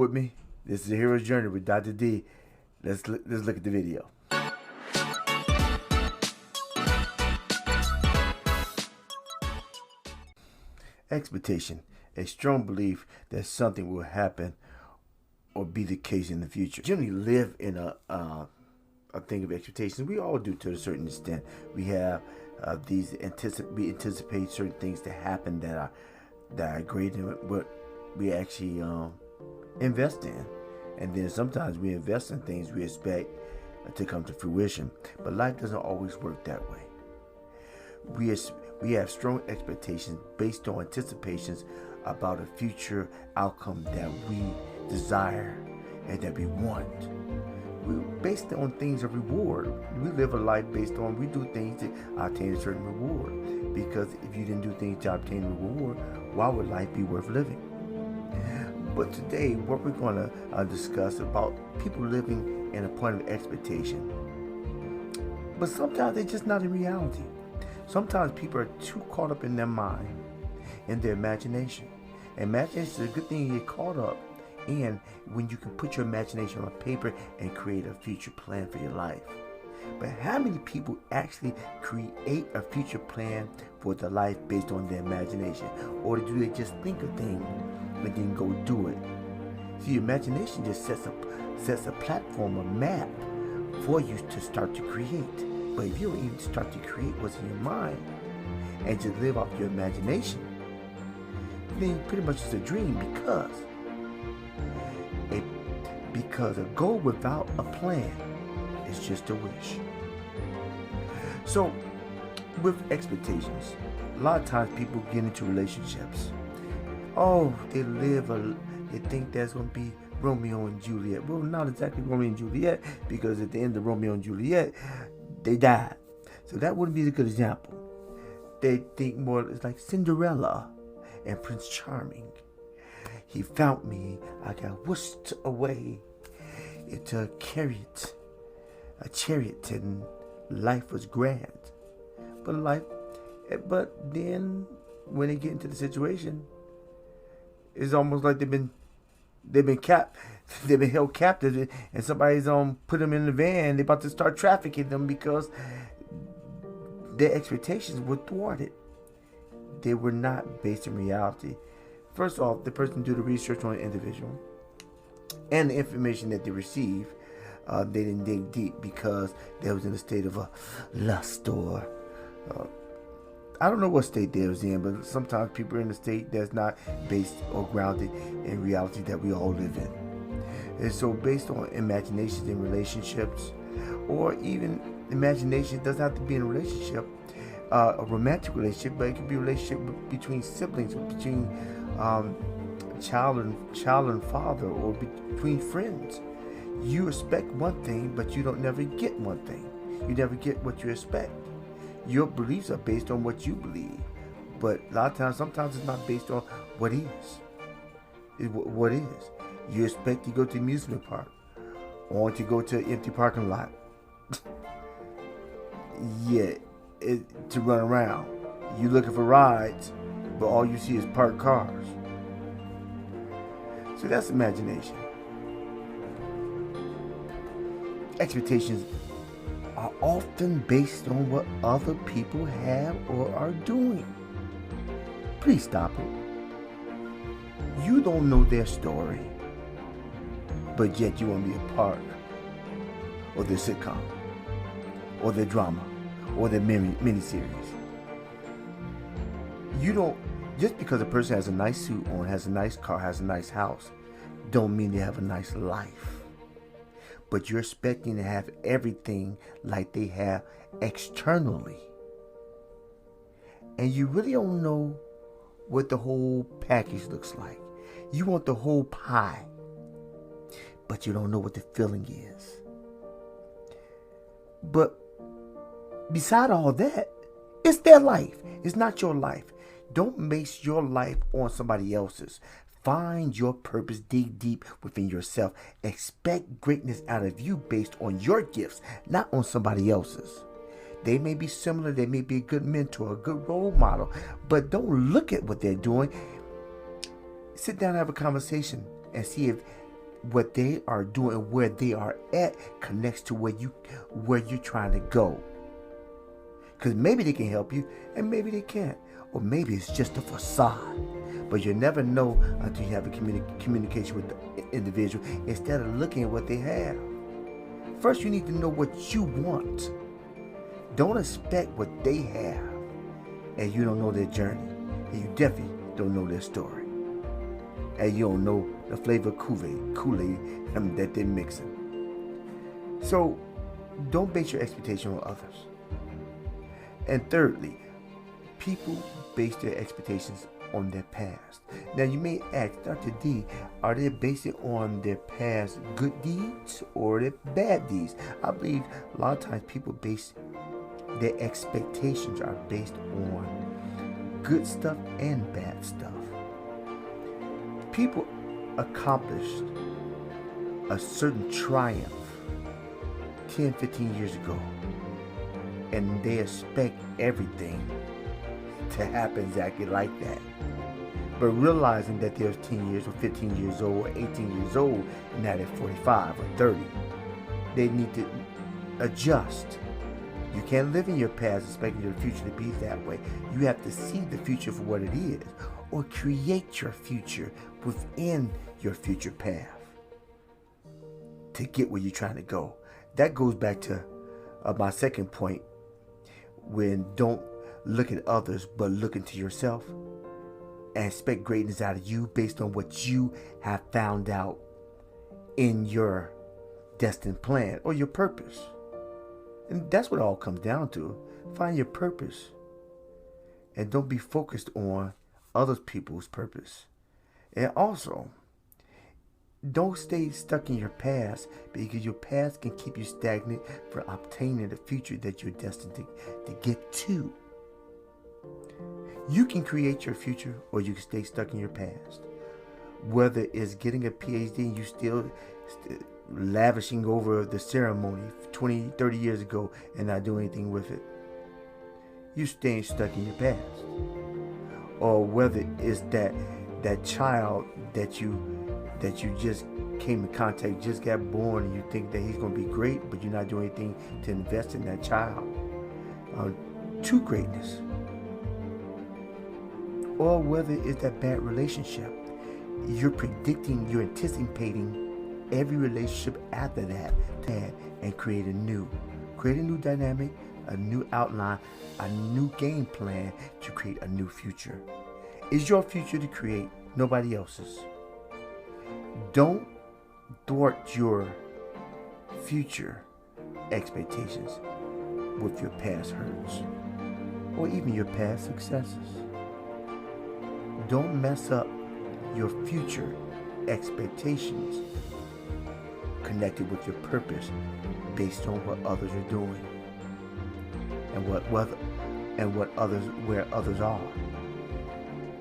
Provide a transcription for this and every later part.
with me. This is the Hero's Journey with Dr. D. Let's look at the video. Expectation, a strong belief that something will happen or be the case in the future. Generally live in a thing of expectations. We all do to a certain extent. We have we anticipate certain things to happen that are great and what we actually invest in. And then sometimes we invest in things we expect to come to fruition. But life doesn't always work that way. We have strong expectations based on anticipations about a future outcome that we desire and that we want. We're based on things of reward. We live a life based on, we do things to obtain a certain reward. Because if you didn't do things to obtain a reward, why would life be worth living? But today, what we're going to discuss about people living in a point of expectation. But sometimes they're just not in reality. Sometimes people are too caught up in their mind, in their imagination. Imagination is a good thing to get caught up in when you can put your imagination on paper and create a future plan for your life. But how many people actually create a future plan for their life based on their imagination? Or do they just think of things and then go do it? See, imagination just sets a platform, a map for you to start to create. But if you don't even start to create what's in your mind and just live off your imagination, then pretty much it's a dream because a goal without a plan is just a wish. So with expectations, a lot of times people get into relationships. Oh, they think that's going to be Romeo and Juliet. Well, not exactly Romeo and Juliet, because at the end of Romeo and Juliet, they died. So that wouldn't be a good example. They think more it's like Cinderella and Prince Charming. He found me, I got whisked away into a chariot, and life was grand. But then when they get into the situation, it's almost like they've been held captive, and somebody's put them in the van. They're about to start trafficking them because their expectations were thwarted. They were not based in reality. First off, the person do the research on the individual and the information that they receive. They didn't dig deep because they was in a state of a lust or I don't know what state they was in, but sometimes people are in a state that's not based or grounded in reality that we all live in. And so based on imaginations in relationships, or even imagination doesn't have to be in a relationship, a romantic relationship, but it could be a relationship between siblings, or between child and father, or between friends. You expect one thing, but you don't never get one thing. You never get what you expect. Your beliefs are based on what you believe, but a lot of times, sometimes it's not based on what is. It's what is. You expect to go to the amusement park, or to go to an empty parking lot. To run around. You're looking for rides, but all you see is parked cars. So that's imagination. Expectations are often based on what other people have or are doing. Please stop it. You don't know their story, but yet you want to be a part of their sitcom, or their drama, or their miniseries. You don't, just because a person has a nice suit on, has a nice car, has a nice house, don't mean they have a nice life. But you're expecting to have everything like they have externally. And you really don't know what the whole package looks like. You want the whole pie, but you don't know what the filling is. But beside all that, it's their life. It's not your life. Don't base your life on somebody else's. Find your purpose, dig deep within yourself. Expect greatness out of you based on your gifts, not on somebody else's. They may be similar, they may be a good mentor, a good role model, but don't look at what they're doing. Sit down and have a conversation and see if what they are doing, where they are at, connects to where you're trying to go. Because maybe they can help you, and maybe they can't, or maybe it's just a facade. But you'll never know until you have a communication with the individual instead of looking at what they have. First, you need to know what you want. Don't expect what they have, and you don't know their journey, and you definitely don't know their story, and you don't know the flavor of Kool-Aid that they're mixing. So, don't base your expectation on others. And thirdly, people base their expectations on their past. Now you may ask, Dr. D, are they basing on their past good deeds or their bad deeds? I believe a lot of times people base their expectations are based on good stuff and bad stuff. People accomplished a certain triumph 10, 15 years ago, and they expect everything to happen exactly like that. But realizing that they're 10 years or 15 years old or 18 years old, now they're 45 or 30, they need to adjust. You can't live in your past expecting your future to be that way. You have to see the future for what it is, or create your future within your future path to get where you're trying to go. That goes back to my second point, when don't look at others, but look into yourself and expect greatness out of you based on what you have found out in your destined plan or your purpose. And that's what it all comes down to. Find your purpose. And don't be focused on other people's purpose. And also, don't stay stuck in your past, because your past can keep you stagnant from obtaining the future that you're destined to get to. You can create your future, or you can stay stuck in your past. Whether it's getting a PhD and you still lavishing over the ceremony 20, 30 years ago and not doing anything with it, you staying stuck in your past. Or whether it's that child that you just came in contact, just got born, and you think that he's going to be great, but you're not doing anything to invest in that child to greatness. Or whether it's that bad relationship, you're anticipating every relationship after that and create a new dynamic, a new outline, a new game plan to create a new future. It's your future to create, nobody else's. Don't thwart your future expectations with your past hurts or even your past successes. Don't mess up your future expectations connected with your purpose based on what others are doing and where others are.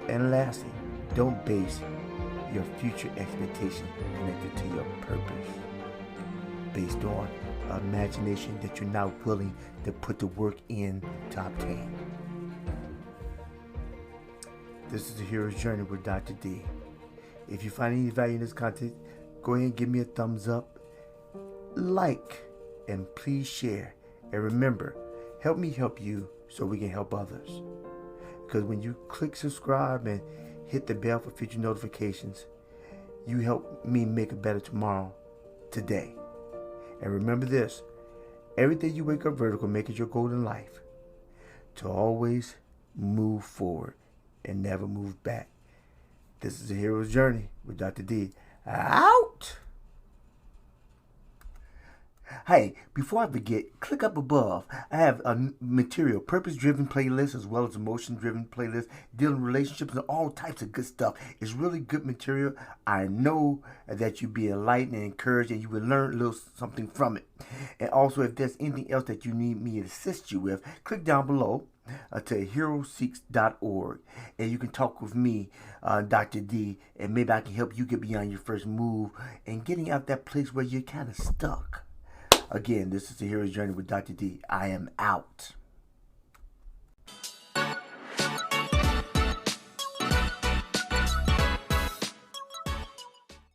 And lastly, don't base your future expectation connected to your purpose based on imagination that you're not willing to put the work in to obtain. This is the Hero's Journey with Dr. D. If you find any value in this content, go ahead and give me a thumbs up, like, and please share. And remember, help me help you so we can help others. Because when you click subscribe and hit the bell for future notifications, you help me make a better tomorrow today. And remember this, every day you wake up vertical, make it your goal in life to always move forward and never move back. This is the Hero's Journey with Dr. D. Out! Hey, before I forget, click up above. I have a material, purpose-driven playlist as well as emotion-driven playlist, dealing with relationships and all types of good stuff. It's really good material. I know that you'll be enlightened and encouraged, and you will learn a little something from it. And also, if there's anything else that you need me to assist you with, click down below to heroseeks.org, and you can talk with me, Dr. D, and maybe I can help you get beyond your first move and getting out that place where you're kind of stuck. Again, this is the Hero's Journey with Dr. D. I am out.